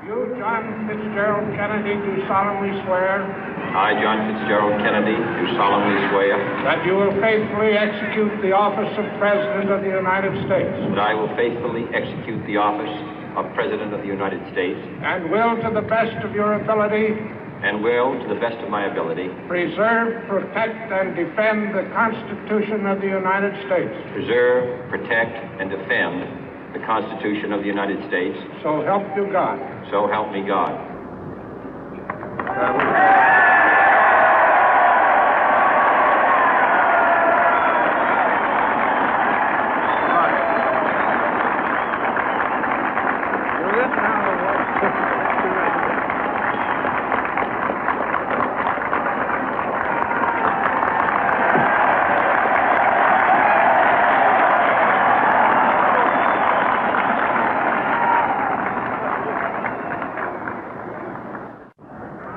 You, John Fitzgerald Kennedy, do solemnly swear. I, John Fitzgerald Kennedy, do solemnly swear. That you will faithfully execute the office of President of the United States. That I will faithfully execute the office of President of the United States. And will, to the best of your ability. And will, to the best of my ability. Preserve, protect, and defend the Constitution of the United States. Preserve, protect, and defend the Constitution of the United States. So help you God. So help me God.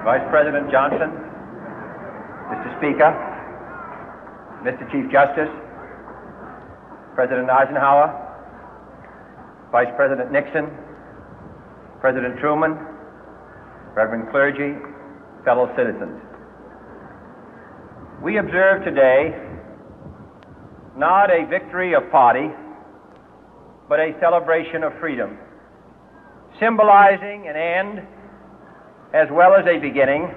Vice President Johnson, Mr. Speaker, Mr. Chief Justice, President Eisenhower, Vice President Nixon, President Truman, Reverend clergy, fellow citizens. We observe today not a victory of party, but a celebration of freedom, symbolizing an end as well as a beginning,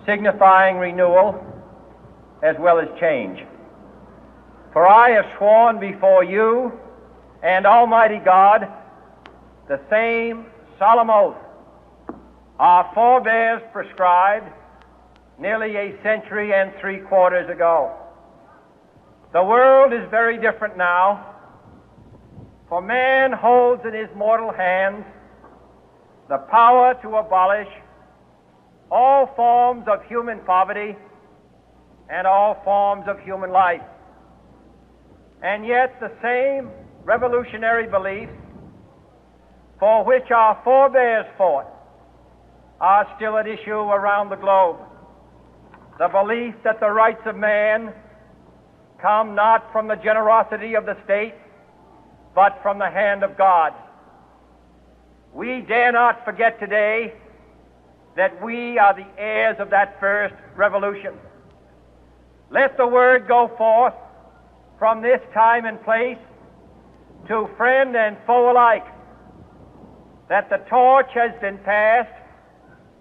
signifying renewal as well as change. For I have sworn before you and Almighty God the same solemn oath our forebears prescribed nearly a century and 3/4 ago. The world is very different now, for man holds in his mortal hands the power to abolish all forms of human poverty and all forms of human life. And yet the same revolutionary beliefs for which our forebears fought are still at issue around the globe. The belief that the rights of man come not from the generosity of the state, but from the hand of God. We dare not forget today that we are the heirs of that first revolution. Let the word go forth from this time and place to friend and foe alike that the torch has been passed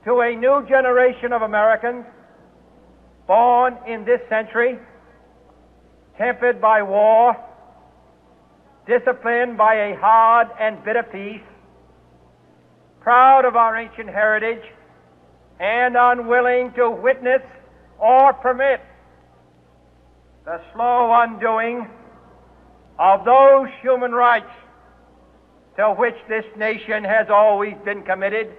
to a new generation of Americans born in this century, tempered by war, disciplined by a hard and bitter peace, proud of our ancient heritage, and unwilling to witness or permit the slow undoing of those human rights to which this nation has always been committed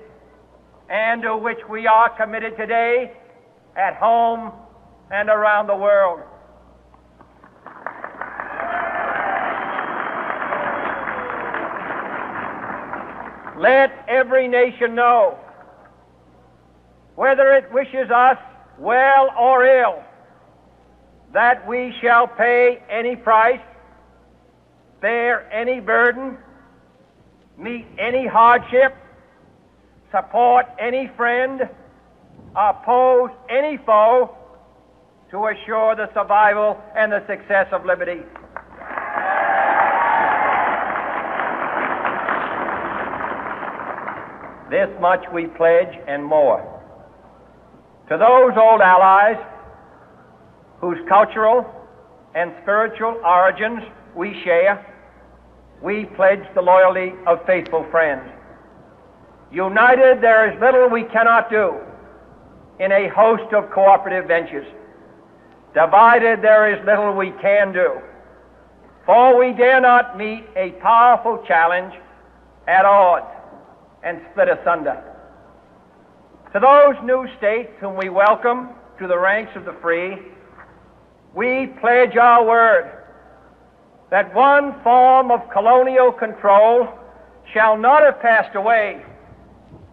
and to which we are committed today at home and around the world. Let every nation know, whether it wishes us well or ill, that we shall pay any price, bear any burden, meet any hardship, support any friend, oppose any foe to assure the survival and the success of liberty. This much we pledge and more. To those old allies whose cultural and spiritual origins we share, we pledge the loyalty of faithful friends. United, there is little we cannot do in a host of cooperative ventures. Divided, there is little we can do, for we dare not meet a powerful challenge at odds and split asunder. To those new states whom we welcome to the ranks of the free, we pledge our word that one form of colonial control shall not have passed away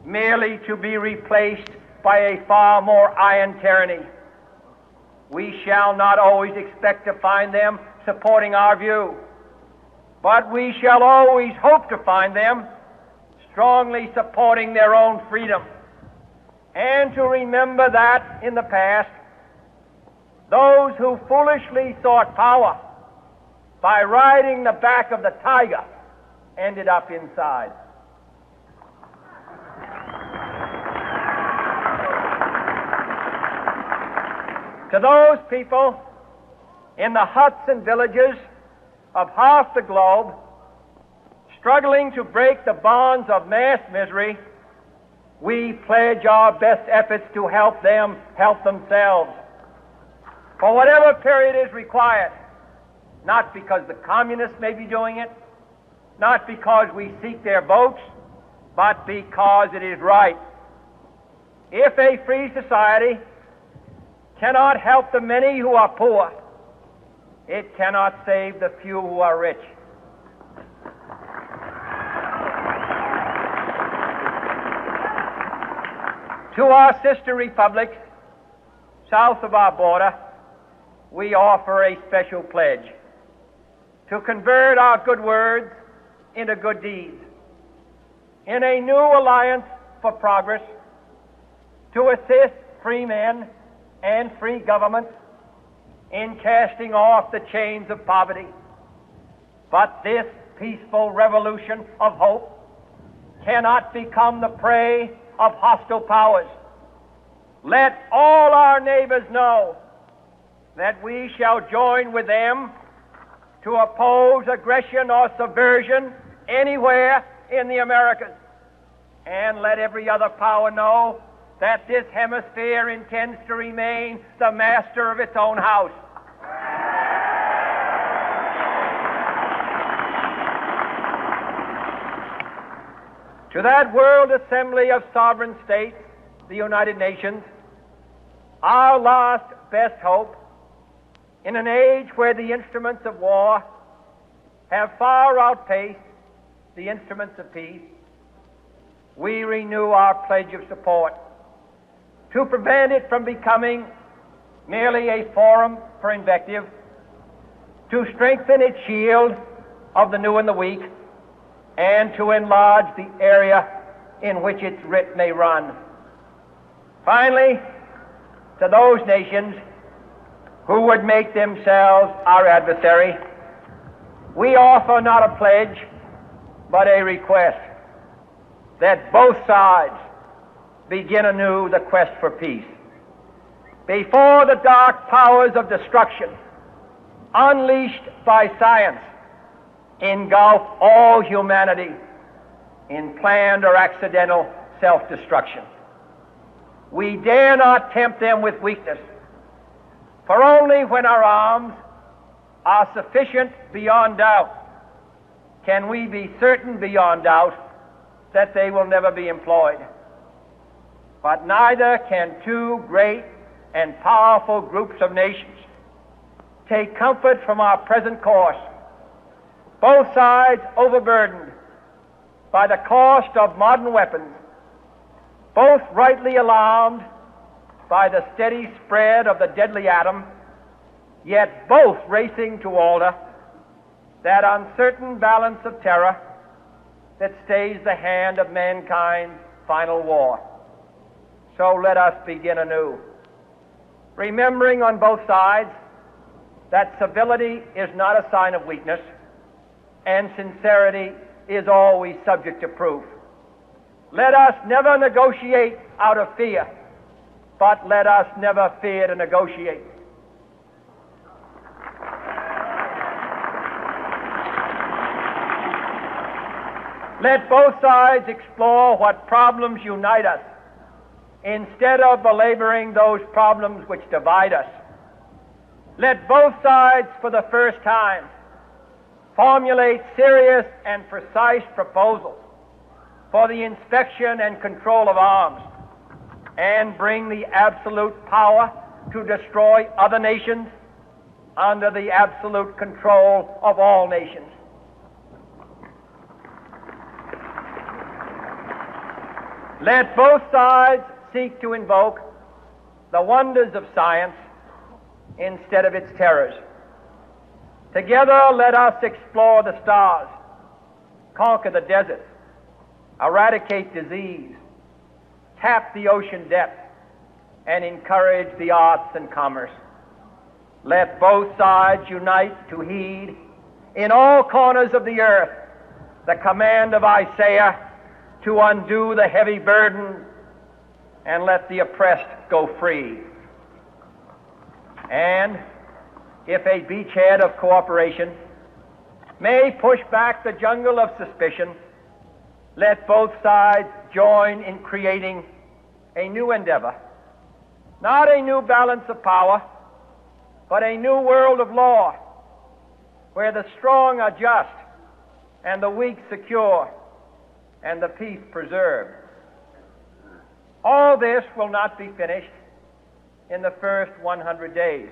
merely to be replaced by a far more iron tyranny. We shall not always expect to find them supporting our view, but we shall always hope to find them strongly supporting their own freedom, and to remember that in the past, those who foolishly sought power by riding the back of the tiger ended up inside. To those people in the huts and villages of half the globe struggling to break the bonds of mass misery, we pledge our best efforts to help them help themselves for whatever period is required, not because the communists may be doing it, not because we seek their votes, but because it is right. If a free society cannot help the many who are poor, it cannot save the few who are rich. To our sister republics south of our border, we offer a special pledge to convert our good words into good deeds, in a new alliance for progress, to assist free men and free governments in casting off the chains of poverty. But this peaceful revolution of hope cannot become the prey of hostile powers. Let all our neighbors know that we shall join with them to oppose aggression or subversion anywhere in the Americas. And let every other power know that this hemisphere intends to remain the master of its own house. To that World Assembly of Sovereign States, the United Nations, our last best hope, in an age where the instruments of war have far outpaced the instruments of peace, we renew our pledge of support to prevent it from becoming merely a forum for invective, to strengthen its shield of the new and the weak, and to enlarge the area in which its writ may run. Finally, to those nations who would make themselves our adversary, we offer not a pledge, but a request that both sides begin anew the quest for peace. Before the dark powers of destruction, unleashed by science, engulf all humanity in planned or accidental self-destruction, we dare not tempt them with weakness, for only when our arms are sufficient beyond doubt can we be certain beyond doubt that they will never be employed. But neither can two great and powerful groups of nations take comfort from our present course, both sides overburdened by the cost of modern weapons, both rightly alarmed by the steady spread of the deadly atom, yet both racing to alter that uncertain balance of terror that stays the hand of mankind's final war. So let us begin anew, remembering on both sides that civility is not a sign of weakness, and sincerity is always subject to proof. Let us never negotiate out of fear, but let us never fear to negotiate. Let both sides explore what problems unite us, instead of belaboring those problems which divide us. Let both sides, for the first time, formulate serious and precise proposals for the inspection and control of arms, and bring the absolute power to destroy other nations under the absolute control of all nations. Let both sides seek to invoke the wonders of science instead of its terrors. Together, let us explore the stars, conquer the deserts, eradicate disease, tap the ocean depth, and encourage the arts and commerce. Let both sides unite to heed in all corners of the earth the command of Isaiah to undo the heavy burden and let the oppressed go free. And if a beachhead of cooperation may push back the jungle of suspicion, let both sides join in creating a new endeavor, not a new balance of power, but a new world of law, where the strong are just and the weak secure and the peace preserved. All this will not be finished in the first 100 days,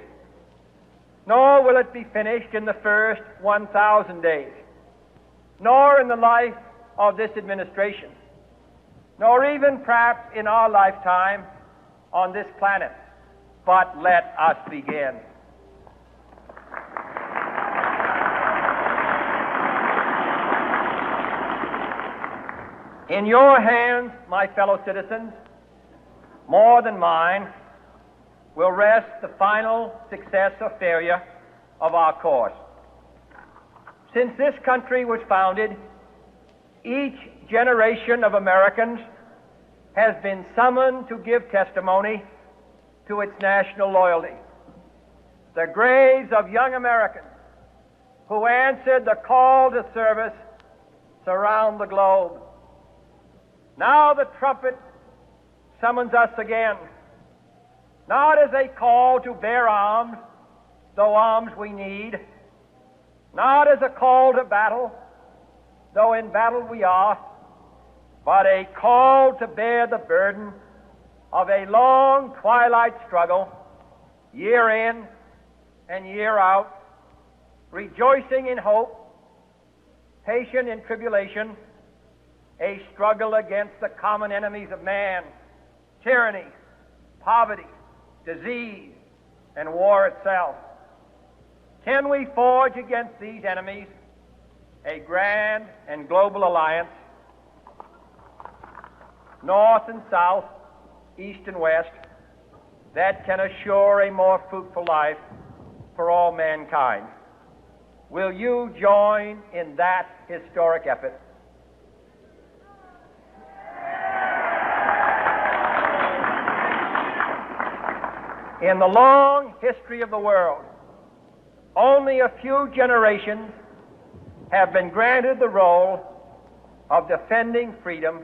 nor will it be finished in the first 1,000 days, nor in the life of this administration, nor even perhaps in our lifetime on this planet. But let us begin. In your hands, my fellow citizens, more than mine, will rest the final success or failure of our course. Since this country was founded, each generation of Americans has been summoned to give testimony to its national loyalty. The graves of young Americans who answered the call to service surround the globe. Now the trumpet summons us again, not as a call to bear arms, though arms we need, not as a call to battle, though in battle we are, but a call to bear the burden of a long twilight struggle, year in and year out, rejoicing in hope, patient in tribulation, a struggle against the common enemies of man, tyranny, poverty, disease, and war itself. Can we forge against these enemies a grand and global alliance, north and south, east and west, that can assure a more fruitful life for all mankind? Will you join in that historic effort? In the long history of the world, only a few generations have been granted the role of defending freedom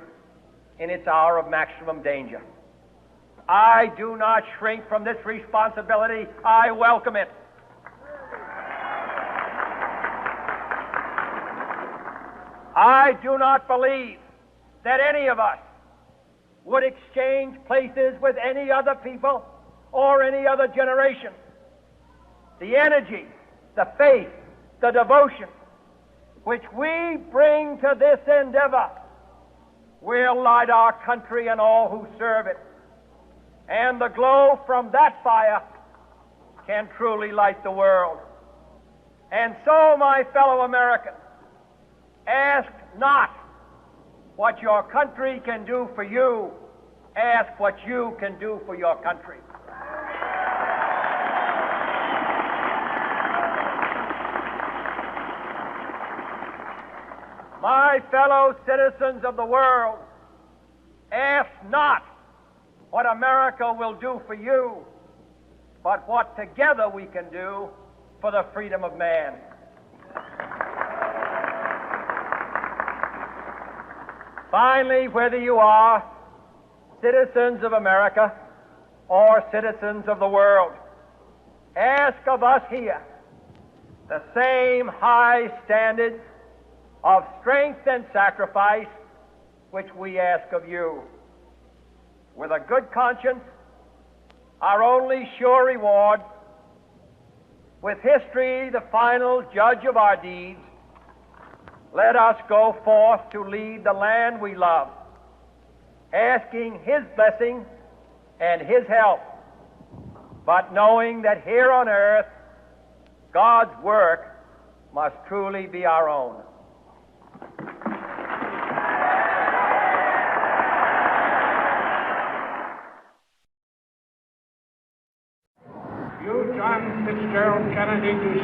in its hour of maximum danger. I do not shrink from this responsibility. I welcome it. I do not believe that any of us would exchange places with any other people or any other generation. The energy, the faith, the devotion which we bring to this endeavor will light our country and all who serve it. And the glow from that fire can truly light the world. And so, my fellow Americans, ask not what your country can do for you, ask what you can do for your country. My fellow citizens of the world, ask not what America will do for you, but what together we can do for the freedom of man. Finally, whether you are citizens of America or citizens of the world, ask of us here the same high standards of strength and sacrifice which we ask of you. With a good conscience, our only sure reward, with history the final judge of our deeds, let us go forth to lead the land we love, asking His blessing and His help, but knowing that here on earth, God's work must truly be our own.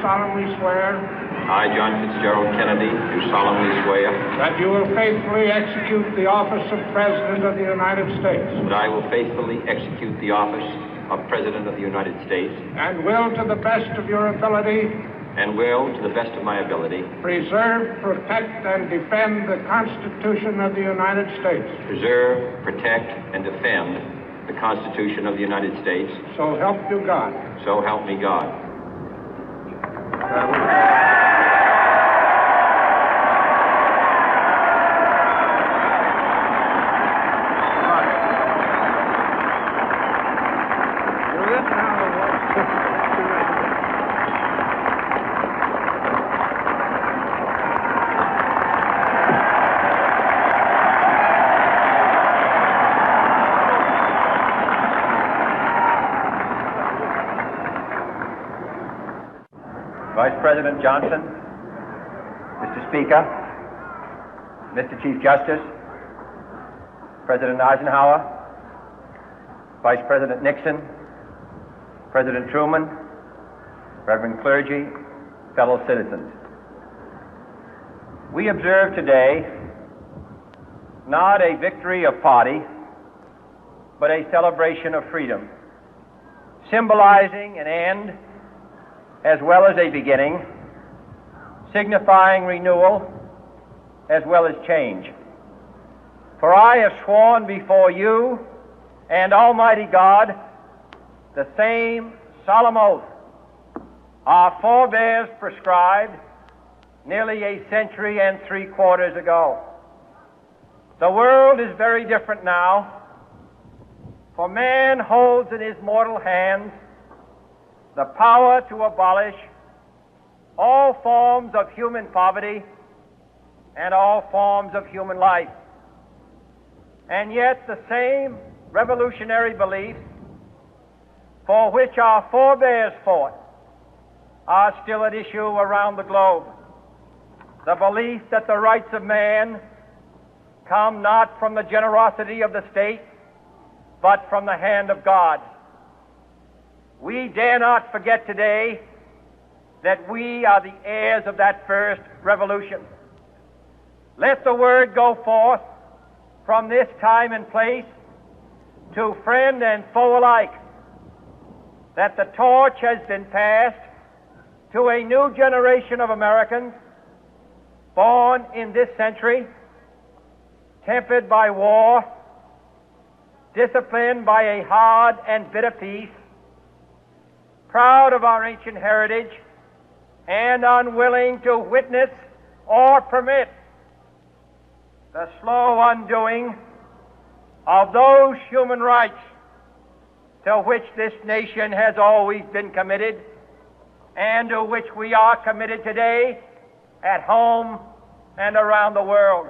solemnly swear I, John Fitzgerald Kennedy, do solemnly swear that you will faithfully execute the office of President of the United States that I will faithfully execute the office of President of the United States and will, to the best of your ability, and will, to the best of my ability, preserve, protect, and defend the Constitution of the United States. preserve, protect, and defend the Constitution of the United States. So help you God. So help me God. Vice President Johnson, Mr. Speaker, Mr. Chief Justice, President Eisenhower, Vice President Nixon, President Truman, Reverend clergy, fellow citizens. We observe today not a victory of party, but a celebration of freedom, symbolizing an end as well as a beginning, signifying renewal as well as change. For I have sworn before you and Almighty God the same solemn oath our forebears prescribed nearly a century and 3/4 ago. The world is very different now, for man holds in his mortal hands the power to abolish all forms of human poverty and all forms of human life. And yet the same revolutionary beliefs for which our forebears fought are still at issue around the globe. The belief that the rights of man come not from the generosity of the state, but from the hand of God. We dare not forget today that we are the heirs of that first revolution. Let the word go forth from this time and place to friend and foe alike that the torch has been passed to a new generation of Americans born in this century, tempered by war, disciplined by a hard and bitter peace, proud of our ancient heritage, and unwilling to witness or permit the slow undoing of those human rights to which this nation has always been committed and to which we are committed today at home and around the world.